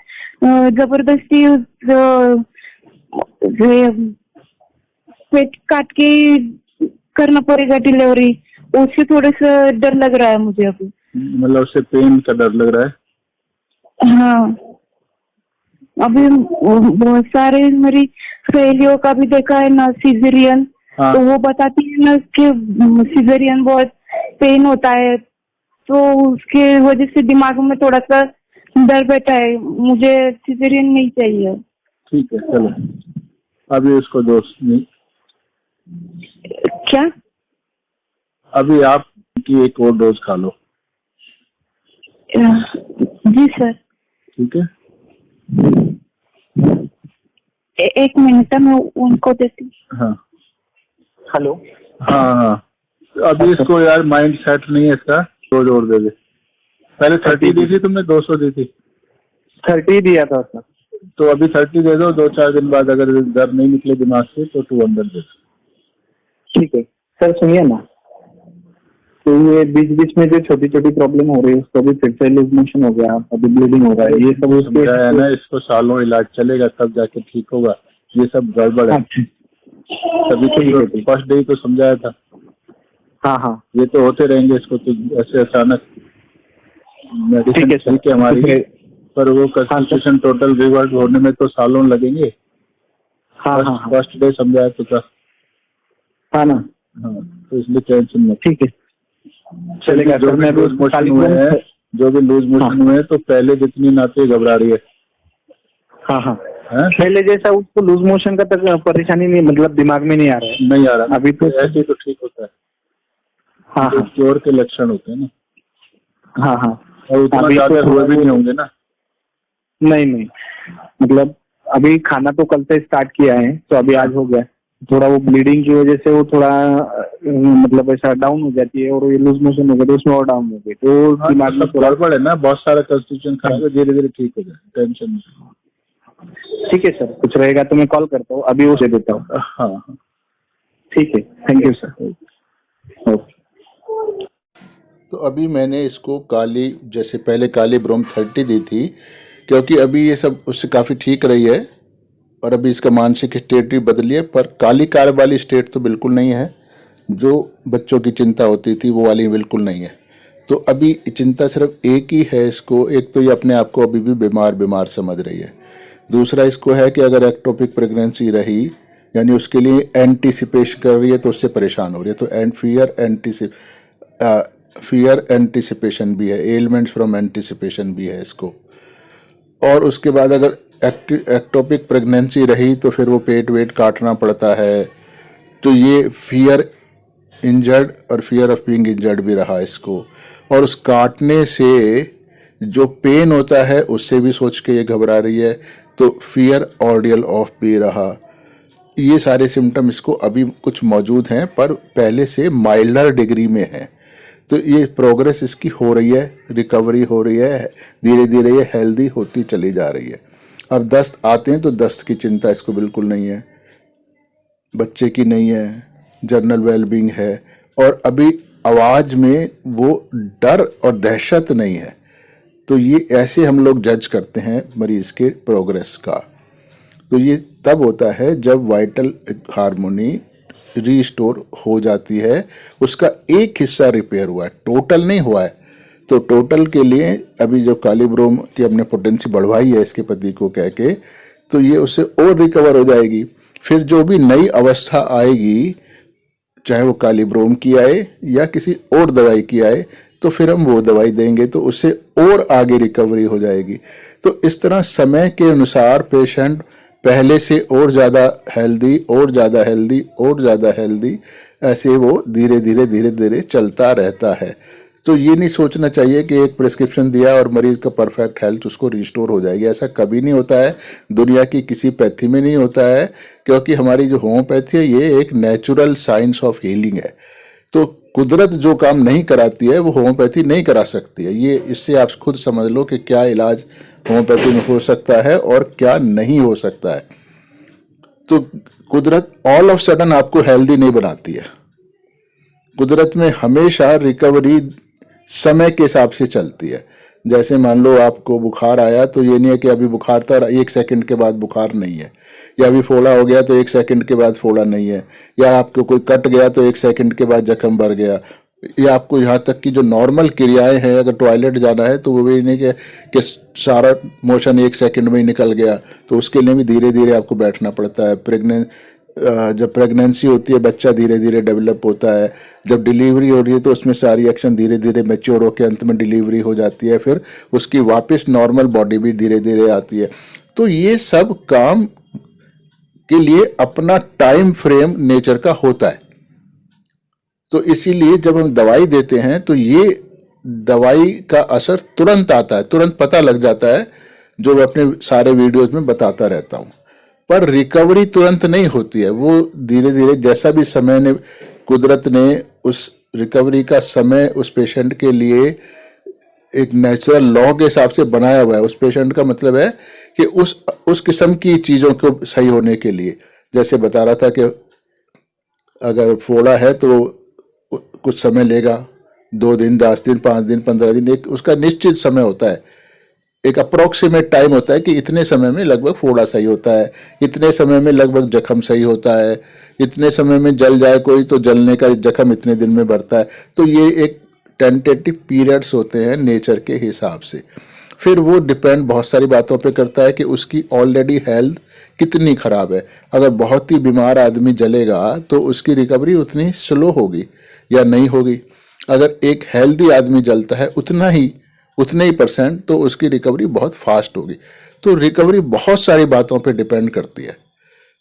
जबरदस्ती पेट काट के करना पड़ेगा डिलीवरी, उससे थोड़ा सा डर लग रहा है मुझे अभी। मतलब उससे पेन का डर लग रहा है? हाँ, अभी बहुत सारे मेरी सहेलियों का भी देखा है ना सिजेरियन। हाँ। तो वो बताती है ना कि सिजेरियन बहुत पेन होता है, तो उसके वजह से दिमाग में थोड़ा सा डर बैठा है। मुझे सिजेरियन नहीं चाहिए। ठीक है, चलो अभी उसको दोस्त नहीं, क्या? अभी आप की एक और डोज खा लो। जी सर। ठीक है, एक मिनट मैं उनको देती हूँ। हाँ हेलो। हाँ हाँ, अभी इसको यार माइंड सेट नहीं है इसका, डोज और दे दे। पहले 30 दी थी तुमने, 200 दी थी? 30 दिया था सर। तो अभी 30 दे दो, 2-4 दिन बाद अगर डर नहीं निकले दिमाग से तो 200 दे दो। ठीक है सर, सुनिए ना, तो ये बीच बीच में जो छोटी छोटी प्रॉब्लम हो रही है उसको भी फिर से लूज मोशन हो गया, अभी ब्लीडिंग हो रहा है, ये सब उसके है ना, इसको सालों इलाज चलेगा तब जाके ठीक होगा, ये सब गड़बड़ है। तभी तो फर्स्ट डे तो समझाया था। हाँ हाँ ये तो होते रहेंगे, इसको तो ऐसे अचानक मेडिसिन ठीक है हमारी, पर वो कंस्टिट्यूशन टोटल रिवर्ट होने में तो सालों लगेंगे। हाँ हाँ हाँ फर्स्ट डे समझाया तो था। हाँ ना, हाँ, तो इसलिए टेंशन मत। ठीक है चलेगा। जो भी लूज मोशन हुए हैं, जो भी लूज मोशन हुए हैं, तो पहले जितनी नाते घबरा रही है। हाँ हाँ हैं? पहले जैसा उसको लूज मोशन का तक परेशानी नहीं, मतलब दिमाग में नहीं आ रहा है। नहीं आ रहा अभी तो ऐसे तो ठीक होता है। हाँ हाँ क्योर के लक्षण होते हैं ना। हाँ हाँ और उतना अभी ज्यादा तो हुए भी नहीं होंगे ना। नहीं नहीं, मतलब अभी खाना तो कल से स्टार्ट किया है, तो अभी आज हो गया। थोड़ा वो ब्लीडिंग की वजह से वो थोड़ा मतलब ऐसा डाउन हो जाती है, और ये लूज मोशन हो गया तो उसमें और डाउन हो गई, तो दिमाग में थोड़ा गड़बड़ है ना, बहुत सारा कंस्टिट्यूशन खराब है, धीरे धीरे ठीक हो जाए, टेंशन नहीं। ठीक है सर, कुछ रहेगा तो मैं कॉल करता हूँ, अभी वो दे देता हूँ। हाँ, ठीक है, थैंक यू सर। ओके। तो अभी मैंने इसको काली, जैसे पहले काली ब्रोम 30 दी थी, क्योंकि अभी ये सब उससे काफ़ी ठीक रही है और अभी इसका मानसिक स्टेट भी बदली है, पर काली कार वाली स्टेट तो बिल्कुल नहीं है। जो बच्चों की चिंता होती थी वो वाली बिल्कुल नहीं है। तो अभी चिंता सिर्फ एक ही है इसको, एक तो ये अपने आप को अभी भी बीमार समझ रही है। दूसरा इसको है कि अगर एक्टोपिक प्रेगनेंसी रही, यानी उसके लिए एंटीसिपेशन कर रही है, तो उससे परेशान हो रही है। तो फियर एंटीसिपेशन भी है, एलिमेंट्स फ्रॉम एंटीसिपेशन भी है इसको। और उसके बाद अगर एक्टोपिक प्रेगनेंसी रही तो फिर वो पेट वेट काटना पड़ता है, तो ये फियर इंजर्ड और फियर ऑफ बीइंग इंजर्ड भी रहा इसको। और उस काटने से जो पेन होता है उससे भी सोच के ये घबरा रही है, तो फियर ऑर्डियल ऑफ भी रहा। ये सारे सिम्टम इसको अभी कुछ मौजूद हैं, पर पहले से माइल्डर डिग्री में हैं। तो ये प्रोग्रेस इसकी हो रही है, रिकवरी हो रही है, धीरे धीरे ये हेल्दी होती चली जा रही है। अब दस्त आते हैं तो दस्त की चिंता इसको बिल्कुल नहीं है, बच्चे की नहीं है, जनरल वेलबींग है। और अभी आवाज़ में वो डर और दहशत नहीं है। तो ये ऐसे हम लोग जज करते हैं मरीज़ के प्रोग्रेस का। तो ये तब होता है जब वाइटल हार्मोनी रीस्टोर हो जाती है, उसका एक हिस्सा रिपेयर हुआ है, टोटल नहीं हुआ है। तो टोटल के लिए अभी जो कालीब्रोम की हमने पोटेंसी बढ़वाई है इसके पति को कह के, तो ये उससे और रिकवर हो जाएगी। फिर जो भी नई अवस्था आएगी, चाहे वो कालीब्रोम की आए या किसी और दवाई की आए, तो फिर हम वो दवाई देंगे तो उससे और आगे रिकवरी हो जाएगी। तो इस तरह समय के अनुसार पेशेंट पहले से और ज़्यादा हेल्दी और ज़्यादा हेल्दी और ज़्यादा हेल्दी, ऐसे वो धीरे धीरे चलता रहता है। तो ये नहीं सोचना चाहिए कि एक प्रिस्क्रिप्शन दिया और मरीज का परफेक्ट हेल्थ उसको रिस्टोर हो जाएगी। ऐसा कभी नहीं होता है, दुनिया की किसी पैथी में नहीं होता है, क्योंकि हमारी जो होम्योपैथी है ये एक नेचुरल साइंस ऑफ हीलिंग है। तो कुदरत जो काम नहीं कराती है वो होम्योपैथी नहीं करा सकती है। ये इससे आप खुद समझ लो कि क्या इलाज होम्योपैथी में हो सकता है और क्या नहीं हो सकता है। तो कुदरत ऑल ऑफ सडन आपको हेल्दी नहीं बनाती है। कुदरत में हमेशा रिकवरी समय के हिसाब से चलती है। जैसे मान लो आपको बुखार आया तो ये नहीं है कि अभी बुखार था 1 सेकंड के बाद बुखार नहीं है, या अभी फोड़ा हो गया तो 1 सेकंड के बाद फोड़ा नहीं है, या आपको कोई कट गया तो 1 सेकंड के बाद जख्म भर गया, या आपको यहाँ तक कि जो नॉर्मल क्रियाएं हैं, अगर टॉयलेट जाना है तो वो भी नहीं कि सारा मोशन 1 सेकंड में ही निकल गया, तो उसके लिए भी धीरे धीरे आपको बैठना पड़ता है। जब प्रेगनेंसी होती है बच्चा धीरे धीरे डेवलप होता है, जब डिलीवरी हो रही है तो उसमें सारी एक्शन धीरे धीरे मैच्योर होकर अंत में डिलीवरी हो जाती है, फिर उसकी वापस नॉर्मल बॉडी भी धीरे धीरे आती है। तो ये सब काम के लिए अपना टाइम फ्रेम नेचर का होता है। तो इसीलिए जब हम दवाई देते हैं तो ये दवाई का असर तुरंत आता है, तुरंत पता लग जाता है, जो मैं अपने सारे वीडियोज में बताता रहता हूँ। पर रिकवरी तुरंत नहीं होती है, वो धीरे धीरे जैसा भी समय ने, कुदरत ने उस रिकवरी का समय उस पेशेंट के लिए एक नेचुरल लॉ के हिसाब से बनाया हुआ है। उस पेशेंट का मतलब है कि उस किस्म की चीज़ों को सही होने के लिए, जैसे बता रहा था कि अगर फोड़ा है तो कुछ समय लेगा, 2 दिन, 10 दिन, 5 दिन, 15 दिन, एक उसका निश्चित समय होता है, एक अप्रोक्सीमेट टाइम होता है कि इतने समय में लगभग फोड़ा सही होता है, इतने समय में लगभग जख्म सही होता है, इतने समय में जल जाए कोई तो जलने का जख्म इतने दिन में बढ़ता है। तो ये एक टेंटेटिव पीरियड्स होते हैं नेचर के हिसाब से। फिर वो डिपेंड बहुत सारी बातों पे करता है कि उसकी ऑलरेडी हेल्थ कितनी खराब है। अगर बहुत ही बीमार आदमी जलेगा तो उसकी रिकवरी उतनी स्लो होगी या नहीं होगी। अगर एक हेल्दी आदमी जलता है उतने ही परसेंट, तो उसकी रिकवरी बहुत फास्ट होगी। तो रिकवरी बहुत सारी बातों पे डिपेंड करती है।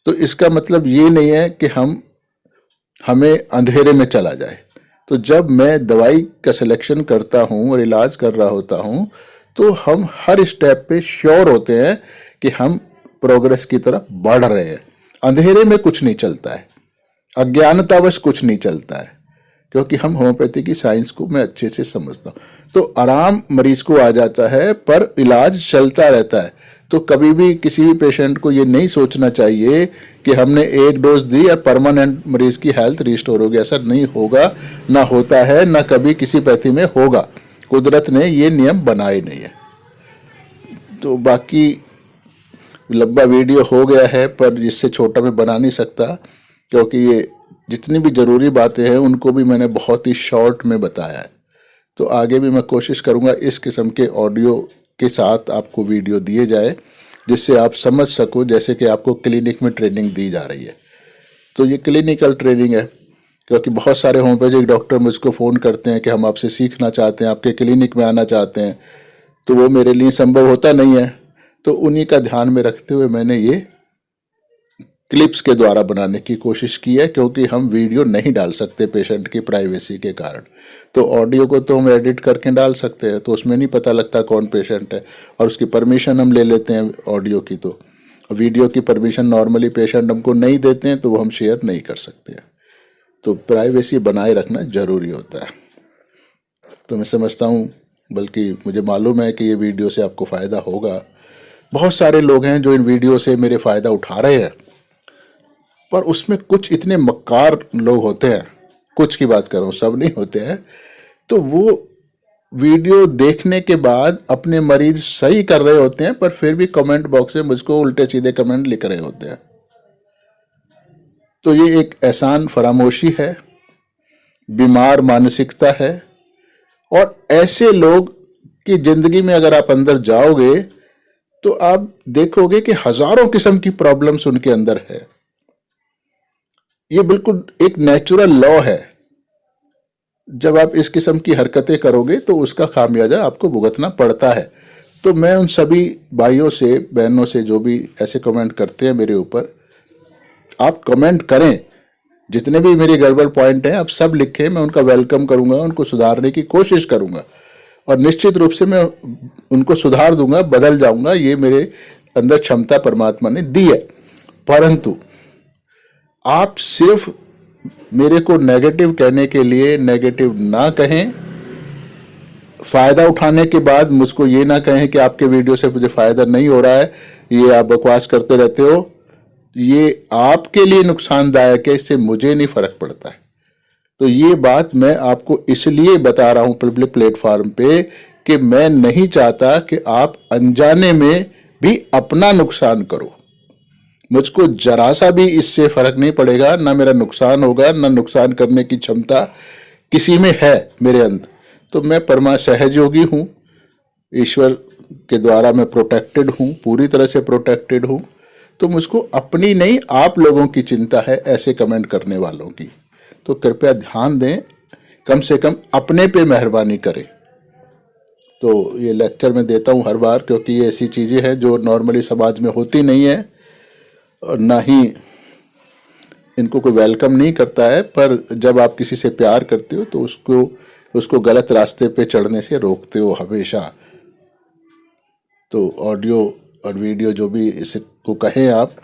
तो इसका मतलब ये नहीं है कि हमें अंधेरे में चला जाए। तो जब मैं दवाई का सिलेक्शन करता हूँ और इलाज कर रहा होता हूँ तो हम हर स्टेप पे श्योर होते हैं कि हम प्रोग्रेस की तरफ बढ़ रहे हैं। अंधेरे में कुछ नहीं चलता है, अज्ञानतावश कुछ नहीं चलता है, क्योंकि हम होम्योपैथी की साइंस को मैं अच्छे से समझता हूँ। तो आराम मरीज को आ जाता है पर इलाज चलता रहता है। तो कभी भी किसी भी पेशेंट को ये नहीं सोचना चाहिए कि हमने एक डोज दी और परमानेंट मरीज की हेल्थ रिस्टोर होगी। ऐसा नहीं होगा, ना होता है, ना कभी किसी पैथी में होगा। कुदरत ने ये नियम बनाए नहीं है। तो बाकी लंबा वीडियो हो गया है, पर इससे छोटा मैं बना नहीं सकता, क्योंकि ये जितनी भी ज़रूरी बातें हैं उनको भी मैंने बहुत ही शॉर्ट में बताया है। तो आगे भी मैं कोशिश करूँगा इस किस्म के ऑडियो के साथ आपको वीडियो दिए जाए, जिससे आप समझ सको, जैसे कि आपको क्लिनिक में ट्रेनिंग दी जा रही है। तो ये क्लिनिकल ट्रेनिंग है, क्योंकि बहुत सारे होम्योपैथिक डॉक्टर मुझको फ़ोन करते हैं कि हम आपसे सीखना चाहते हैं, आपके क्लिनिक में आना चाहते हैं, तो वो मेरे लिए संभव होता नहीं है। तो उन्हीं का ध्यान में रखते हुए मैंने ये क्लिप्स के द्वारा बनाने की कोशिश की है, क्योंकि हम वीडियो नहीं डाल सकते पेशेंट की प्राइवेसी के कारण। तो ऑडियो को तो हम एडिट करके डाल सकते हैं, तो उसमें नहीं पता लगता कौन पेशेंट है, और उसकी परमिशन हम ले लेते हैं ऑडियो की। तो वीडियो की परमिशन नॉर्मली पेशेंट हमको नहीं देते हैं, तो वो हम शेयर नहीं कर सकते हैं। तो प्राइवेसी बनाए रखना ज़रूरी होता है। तो मैं समझता हूँ, बल्कि मुझे मालूम है कि ये वीडियो से आपको फ़ायदा होगा। बहुत सारे लोग हैं जो इन वीडियो से मेरे फ़ायदा उठा रहे हैं, पर उसमें कुछ इतने मक्कार लोग होते हैं, कुछ की बात कर रहा हूँ, सब नहीं होते हैं, तो वो वीडियो देखने के बाद अपने मरीज सही कर रहे होते हैं, पर फिर भी कमेंट बॉक्स में मुझको उल्टे सीधे कमेंट लिख रहे होते हैं। तो ये एक एहसान फरामोशी है, बीमार मानसिकता है, और ऐसे लोग की जिंदगी में अगर आप अंदर जाओगे तो आप देखोगे कि हजारों किस्म की प्रॉब्लम्स उनके अंदर है। ये बिल्कुल एक नेचुरल लॉ है जब आप इस किस्म की हरकतें करोगे तो उसका खामियाजा आपको भुगतना पड़ता है। तो मैं उन सभी भाइयों से बहनों से जो भी ऐसे कमेंट करते हैं मेरे ऊपर, आप कमेंट करें, जितने भी मेरे गड़बड़ पॉइंट हैं आप सब लिखें, मैं उनका वेलकम करूंगा, उनको सुधारने की कोशिश करूंगा और निश्चित रूप से मैं उनको सुधार दूंगा, बदल जाऊंगा। ये मेरे अंदर क्षमता परमात्मा ने दी है। परंतु आप सिर्फ मेरे को नेगेटिव कहने के लिए नेगेटिव ना कहें, फायदा उठाने के बाद मुझको ये ना कहें कि आपके वीडियो से मुझे फायदा नहीं हो रहा है, ये आप बकवास करते रहते हो, ये आपके लिए नुकसानदायक है, इससे मुझे नहीं फर्क पड़ता है। तो ये बात मैं आपको इसलिए बता रहा हूं पब्लिक प्लेटफॉर्म पे कि मैं नहीं चाहता कि आप अनजाने में भी अपना नुकसान करो। मुझको जरा सा भी इससे फर्क नहीं पड़ेगा, ना मेरा नुकसान होगा, ना नुकसान करने की क्षमता किसी में है मेरे अंदर। तो मैं परमा सहयोगी हूं, ईश्वर के द्वारा मैं प्रोटेक्टेड हूं, पूरी तरह से प्रोटेक्टेड हूं। तो मुझको अपनी नहीं आप लोगों की चिंता है, ऐसे कमेंट करने वालों की। तो कृपया ध्यान दें, कम से कम अपने पे मेहरबानी करें। तो ये लेक्चर मैं देता हूं हर बार, क्योंकि ये ऐसी चीज़ें हैं जो नॉर्मली समाज में होती नहीं है और ना ही इनको कोई वेलकम नहीं करता है। पर जब आप किसी से प्यार करते हो तो उसको गलत रास्ते पे चढ़ने से रोकते हो हमेशा। तो ऑडियो और वीडियो जो भी इसको कहें आप,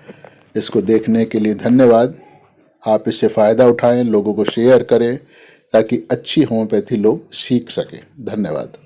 इसको देखने के लिए धन्यवाद। आप इससे फ़ायदा उठाएं, लोगों को शेयर करें ताकि अच्छी होम्योपैथी लोग सीख सकें। धन्यवाद।